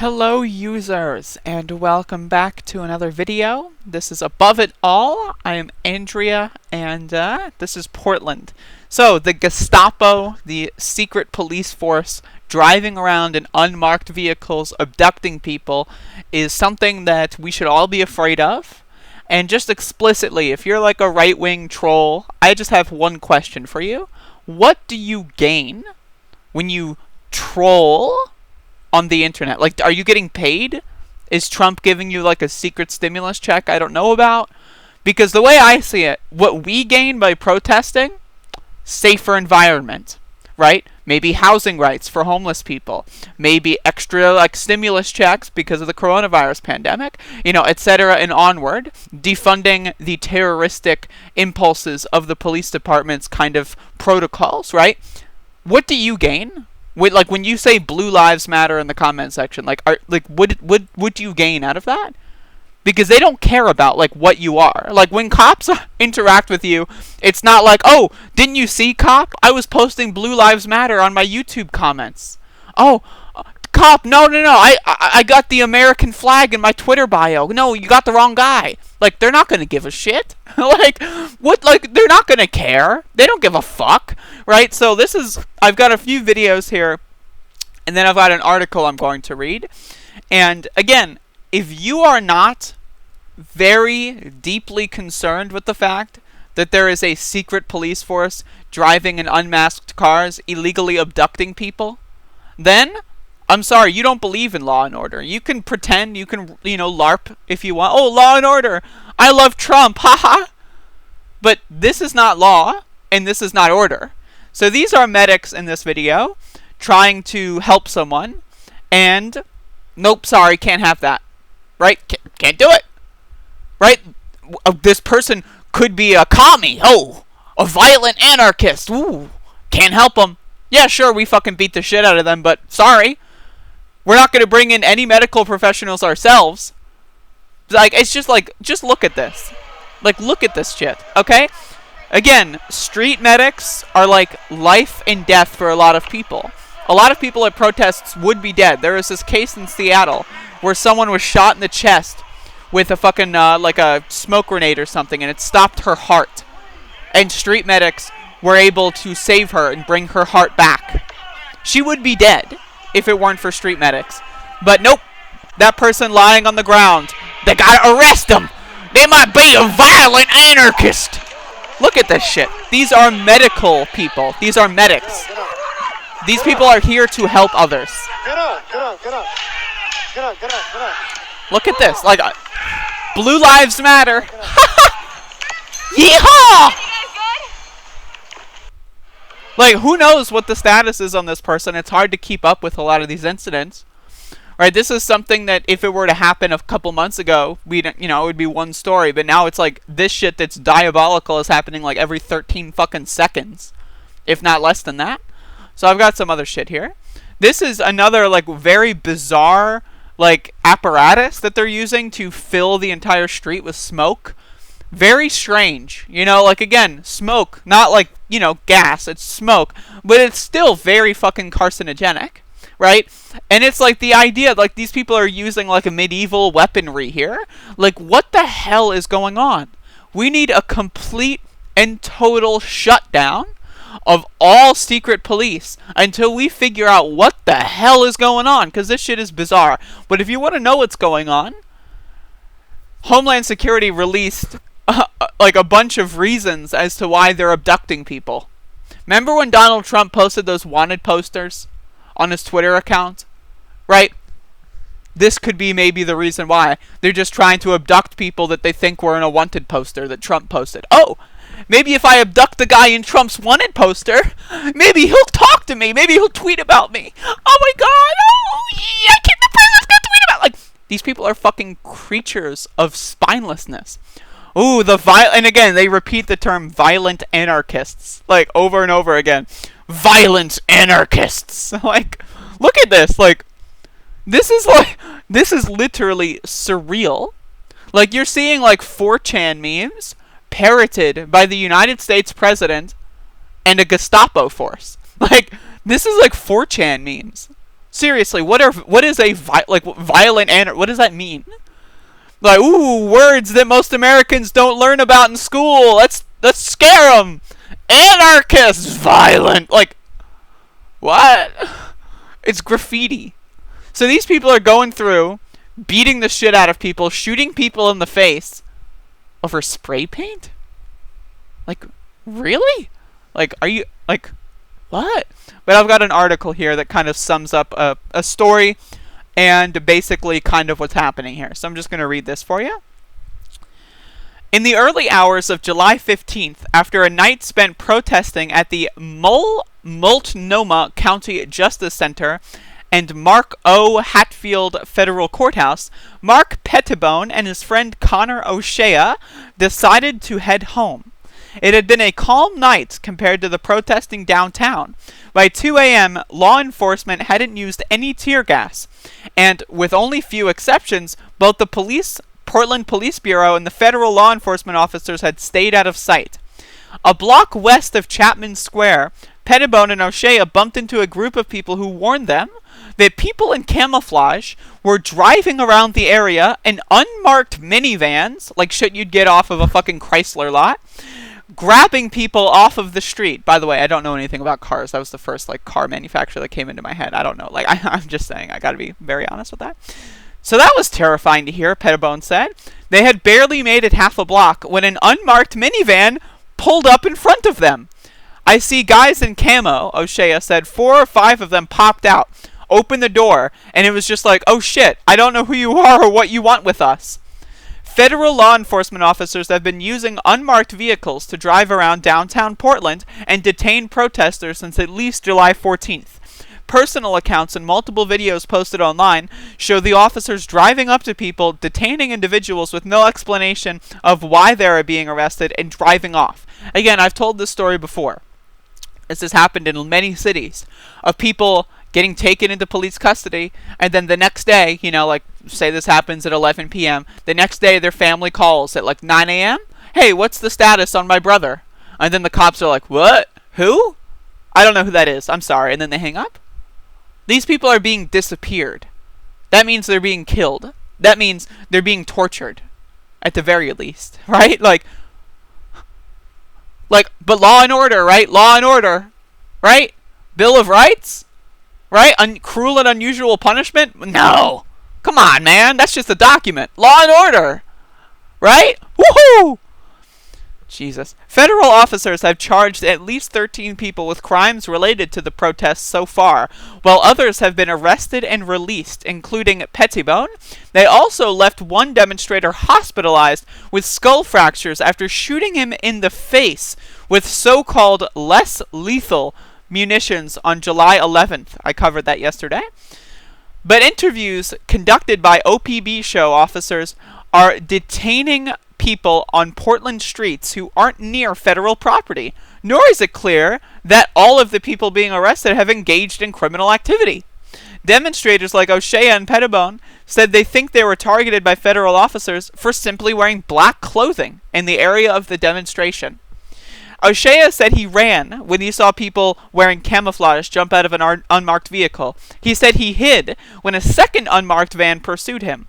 Hello users, and welcome back to another video. This is Above It All. I am Andrea, and this is Portland. So, the Gestapo, the secret police force, driving around in unmarked vehicles, abducting people, is something that we should all be afraid of. And just explicitly, if you're like a right-wing troll, I just have one question for you. What do you gain when you troll on the internet? Like, are you getting paid? Is Trump giving you like a secret stimulus check I don't know about? Because the way I see it, what we gain by protesting, safer environment, right? Maybe housing rights for homeless people, maybe extra like stimulus checks because of the coronavirus pandemic, etc. and onward, defunding the terroristic impulses of the police department's kind of protocols, right? What do you gain? When you say Blue Lives Matter in the comment section, what you gain out of that? Because they don't care about what you are. Like when cops interact with you, it's not like, oh, didn't you see, cop? I was posting Blue Lives Matter on my YouTube comments. Oh, cop, no, I got the American flag in my Twitter bio. No, you got the wrong guy. They're not gonna give a shit. They're not gonna care. They don't give a fuck, right? So I've got a few videos here, and then I've got an article I'm going to read. And again, if you are not very deeply concerned with the fact that there is a secret police force driving in unmasked cars, illegally abducting people, then I'm sorry, you don't believe in law and order. You can pretend, you can, LARP if you want. Oh, law and order. I love Trump, haha. But this is not law, and this is not order. So these are medics in this video trying to help someone, and nope, sorry, can't have that. Right? Can't do it. Right? This person could be a commie. Oh, a violent anarchist. Ooh, can't help them. Yeah, sure, we fucking beat the shit out of them, but sorry. We're not going to bring in any medical professionals ourselves. It's just look at this. Look at this shit, okay? Again, street medics are life and death for a lot of people. A lot of people at protests would be dead. There was this case in Seattle where someone was shot in the chest with a fucking, a smoke grenade or something, and it stopped her heart. And street medics were able to save her and bring her heart back. She would be dead if it weren't for street medics. But nope, that person lying on the ground, they gotta arrest them. They might be a violent anarchist. Look at this shit. These are medical people. These are medics. These people are here to help others. Get up. Look at this. Blue Lives Matter. Yeehaw! Who knows what the status is on this person? It's hard to keep up with a lot of these incidents. Right, this is something that if it were to happen a couple months ago, it would be one story. But now it's this shit that's diabolical is happening every 13 fucking seconds, if not less than that. So I've got some other shit here. This is another very bizarre apparatus that they're using to fill the entire street with smoke. Very strange, again, smoke, not gas, it's smoke, but it's still very fucking carcinogenic, right? And it's the idea, these people are using a medieval weaponry here. What the hell is going on? We need a complete and total shutdown of all secret police until we figure out what the hell is going on, because this shit is bizarre. But if you want to know what's going on, Homeland Security released a bunch of reasons as to why they're abducting people. Remember when Donald Trump posted those wanted posters on his Twitter account? Right? This could be maybe the reason why. They're just trying to abduct people that they think were in a wanted poster that Trump posted. Oh, maybe if I abduct the guy in Trump's wanted poster, maybe he'll talk to me. Maybe he'll tweet about me. Oh my god. Oh, yeah, the president's gonna tweet about. These people are fucking creatures of spinelessness. Ooh, and again, they repeat the term violent anarchists, over and over again. Violent anarchists. Look at this. This is literally surreal. You're seeing 4chan memes parroted by the United States president and a Gestapo force. This is 4chan memes. Seriously, what is a violent anarchy? What does that mean? Like, ooh, words that most Americans don't learn about in school. Let's scare them. Anarchists, violent. Like, what? It's graffiti. So these people are going through, beating the shit out of people, shooting people in the face over spray paint? Like, really? Like, are you, like, what? But I've got an article here that kind of sums up a story and basically kind of what's happening here. So I'm just going to read this for you. In the early hours of July 15th, after a night spent protesting at the Multnomah County Justice Center and Mark O. Hatfield Federal Courthouse, Mark Pettibone and his friend Connor O'Shea decided to head home. It had been a calm night compared to the protesting downtown. By 2 a.m., law enforcement hadn't used any tear gas, and with only few exceptions, both the Portland Police Bureau and the federal law enforcement officers had stayed out of sight. A block west of Chapman Square, Pettibone and O'Shea bumped into a group of people who warned them that people in camouflage were driving around the area in unmarked minivans, like shit you'd get off of a fucking Chrysler lot, grabbing people off of the street. By the way, I don't know anything about cars. That was the first like car manufacturer that came into my head. I don't know. Like I'm just saying, I gotta be very honest with that. So that was terrifying to hear, Pettibone said. They had barely made it half a block when an unmarked minivan pulled up in front of them. I see guys in camo, O'Shea said. 4 or 5 of them popped out, opened the door, and it was just like, oh shit, I don't know who you are or what you want with us. Federal law enforcement officers have been using unmarked vehicles to drive around downtown Portland and detain protesters since at least July 14th. Personal accounts and multiple videos posted online show the officers driving up to people, detaining individuals with no explanation of why they are being arrested, and driving off. Again, I've told this story before. This has happened in many cities, of people getting taken into police custody, and then the next day, you know, like, say this happens at 11 p.m., the next day their family calls at like 9 a.m., hey, what's the status on my brother? And then the cops are like, what? Who? I don't know who that is, I'm sorry, and then they hang up. These people are being disappeared. That means they're being killed. That means they're being tortured, at the very least, right? Like, but law and order, right? Law and order, right? Bill of Rights, right? Cruel and unusual punishment? No. Come on, man. That's just a document. Law and order, right? Woohoo! Jesus. Federal officers have charged at least 13 people with crimes related to the protests so far, while others have been arrested and released, including Pettibone. They also left one demonstrator hospitalized with skull fractures after shooting him in the face with so-called less lethal munitions on July 11th. I covered that yesterday. But interviews conducted by OPB show officers are detaining people on Portland streets who aren't near federal property, nor is it clear that all of the people being arrested have engaged in criminal activity. Demonstrators like O'Shea and Pettibone said they think they were targeted by federal officers for simply wearing black clothing in the area of the demonstration. O'Shea said he ran when he saw people wearing camouflage jump out of an unmarked vehicle. He said he hid when a second unmarked van pursued him.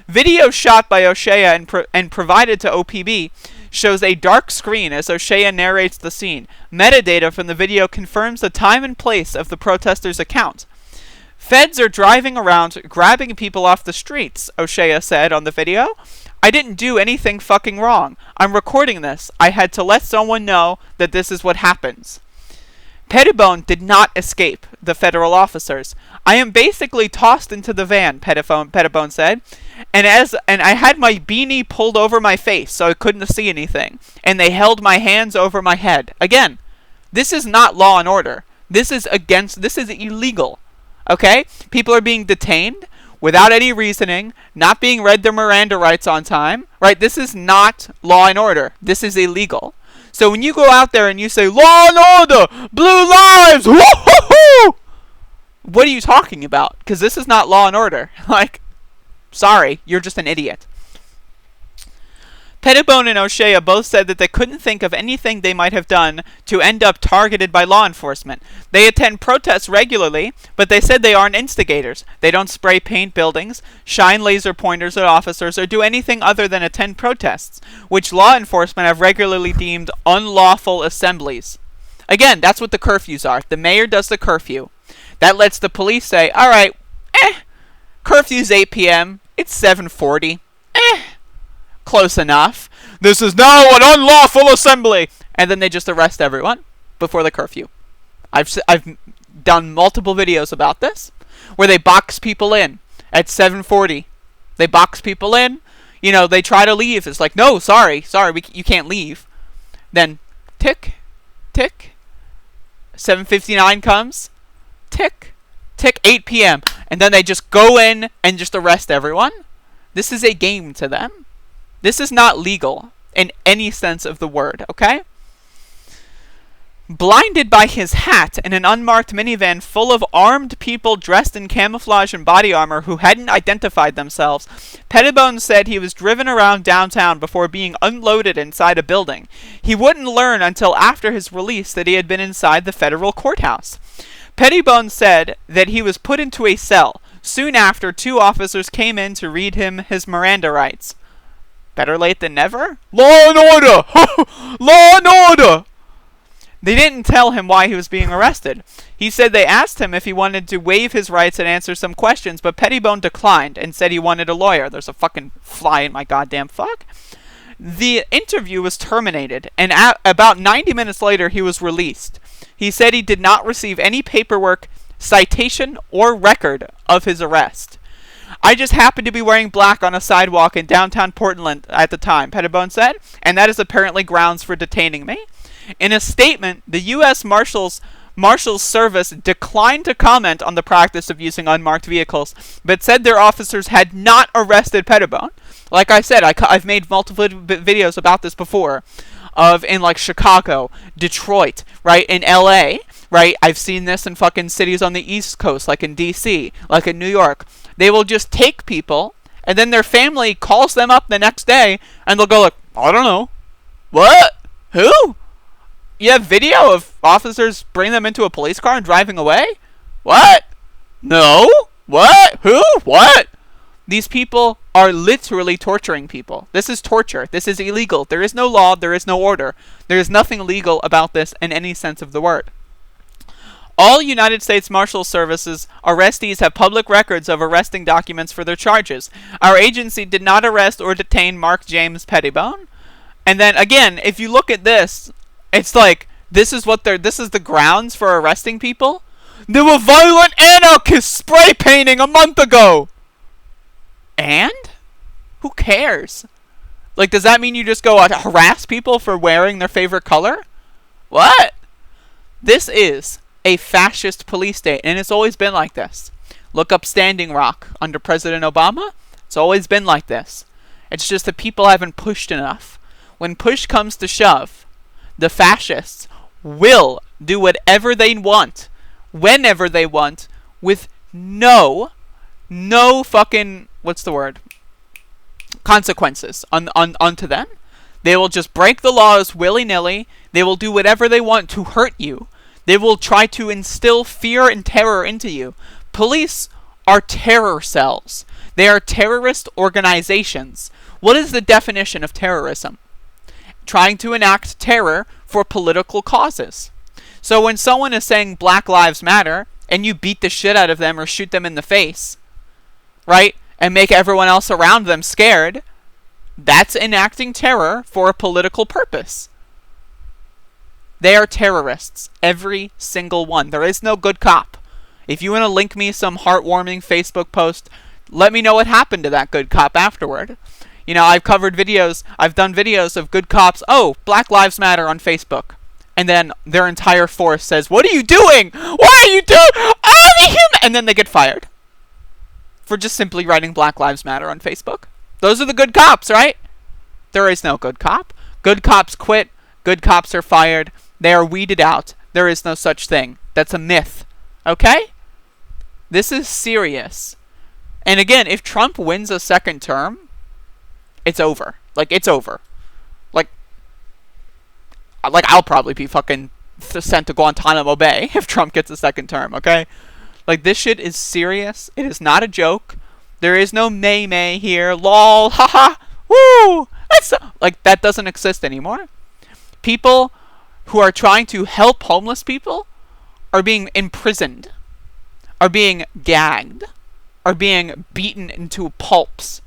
Video shot by O'Shea and provided to OPB shows a dark screen as O'Shea narrates the scene. Metadata from the video confirms the time and place of the protesters' account. Feds are driving around grabbing people off the streets, O'Shea said on the video. I didn't do anything fucking wrong. I'm recording this. I had to let someone know that this is what happens. Pettibone did not escape the federal officers. I am basically tossed into the van, Pettibone said, and I had my beanie pulled over my face so I couldn't see anything, and they held my hands over my head. Again, this is not law and order. This is illegal. Okay? People are being detained without any reasoning, not being read their Miranda rights on time, right? This is not law and order. This is illegal. So when you go out there and you say, law and order, blue lives, woo-hoo-hoo, what are you talking about? Because this is not law and order. Like, sorry, you're just an idiot. Pettibone and O'Shea both said that they couldn't think of anything they might have done to end up targeted by law enforcement. They attend protests regularly, but they said they aren't instigators. They don't spray paint buildings, shine laser pointers at officers, or do anything other than attend protests, which law enforcement have regularly deemed unlawful assemblies. Again, that's what the curfews are. The mayor does the curfew. That lets the police say, all right, curfew's 8 p.m., it's 7:40, close enough. This is now an unlawful assembly. And then they just arrest everyone before the curfew. I've done multiple videos about this, where they box people in at 7:40. They box people in. You know, they try to leave. It's like, no, sorry, you can't leave. Then, tick, tick. 7:59 comes. Tick, tick, 8 p.m. And then they just go in and just arrest everyone. This is a game to them. This is not legal in any sense of the word, okay? Blinded by his hat in an unmarked minivan full of armed people dressed in camouflage and body armor who hadn't identified themselves, Pettibone said he was driven around downtown before being unloaded inside a building. He wouldn't learn until after his release that he had been inside the federal courthouse. Pettibone said that he was put into a cell. Soon after, 2 officers came in to read him his Miranda rights. Better late than never? Law and order! Law and order! They didn't tell him why he was being arrested. He said they asked him if he wanted to waive his rights and answer some questions, but Pettibone declined and said he wanted a lawyer. There's a fucking fly in my goddamn fuck. The interview was terminated, and about 90 minutes later, he was released. He said he did not receive any paperwork, citation, or record of his arrest. I just happened to be wearing black on a sidewalk in downtown Portland at the time, Pettibone said, and that is apparently grounds for detaining me. In a statement, the U.S. Marshals Service declined to comment on the practice of using unmarked vehicles, but said their officers had not arrested Pettibone. Like I said, I've made multiple videos about this before, in like Chicago, Detroit, right, in L.A., right? I've seen this in fucking cities on the East Coast, like in D.C., like in New York. They will just take people, and then their family calls them up the next day, and they'll go like, I don't know. What? Who? You have video of officers bringing them into a police car and driving away? What? No? What? Who? What? These people are literally torturing people. This is torture. This is illegal. There is no law. There is no order. There is nothing legal about this in any sense of the word. All United States Marshal Service's arrestees have public records of arresting documents for their charges. Our agency did not arrest or detain Mark James Pettibone. And then again, if you look at this, it's like, this is the grounds for arresting people? There were violent anarchists spray painting a month ago! And? Who cares? Like, does that mean you just go out to harass people for wearing their favorite color? What? This is a fascist police state, and it's always been like this. Look up Standing Rock under President Obama. It's always been like this. It's just that people haven't pushed enough. When push comes to shove, the fascists will do whatever they want, whenever they want, with no fucking, what's the word? Consequences onto them. They will just break the laws willy-nilly. They will do whatever they want to hurt you. They will try to instill fear and terror into you. Police are terror cells. They are terrorist organizations. What is the definition of terrorism? Trying to enact terror for political causes. So when someone is saying Black Lives Matter, and you beat the shit out of them or shoot them in the face, right, and make everyone else around them scared, that's enacting terror for a political purpose. They are terrorists, every single one. There is no good cop. If you want to link me some heartwarming Facebook post, let me know what happened to that good cop afterward. You know, I've done videos of good cops, Black Lives Matter on Facebook. And then their entire force says, what are you doing? What are you doing? And then they get fired. For just simply writing Black Lives Matter on Facebook. Those are the good cops, right? There is no good cop. Good cops quit. Good cops are fired. They are weeded out. There is no such thing. That's a myth. Okay? This is serious. And again, if Trump wins a second term, it's over. Like, it's over. like, I'll probably be fucking sent to Guantanamo Bay if Trump gets a second term, okay? Like, this shit is serious. It is not a joke. There is no may here. Lol, haha, woo! Like, that doesn't exist anymore. People who are trying to help homeless people are being imprisoned, are being gagged, are being beaten into pulps.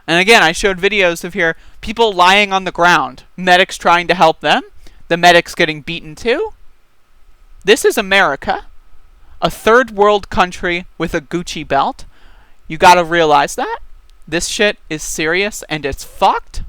And again, I showed videos of here, people lying on the ground, medics trying to help them, the medics getting beaten too. This is America, a third world country with a Gucci belt. You gotta realize that. This shit is serious and it's fucked.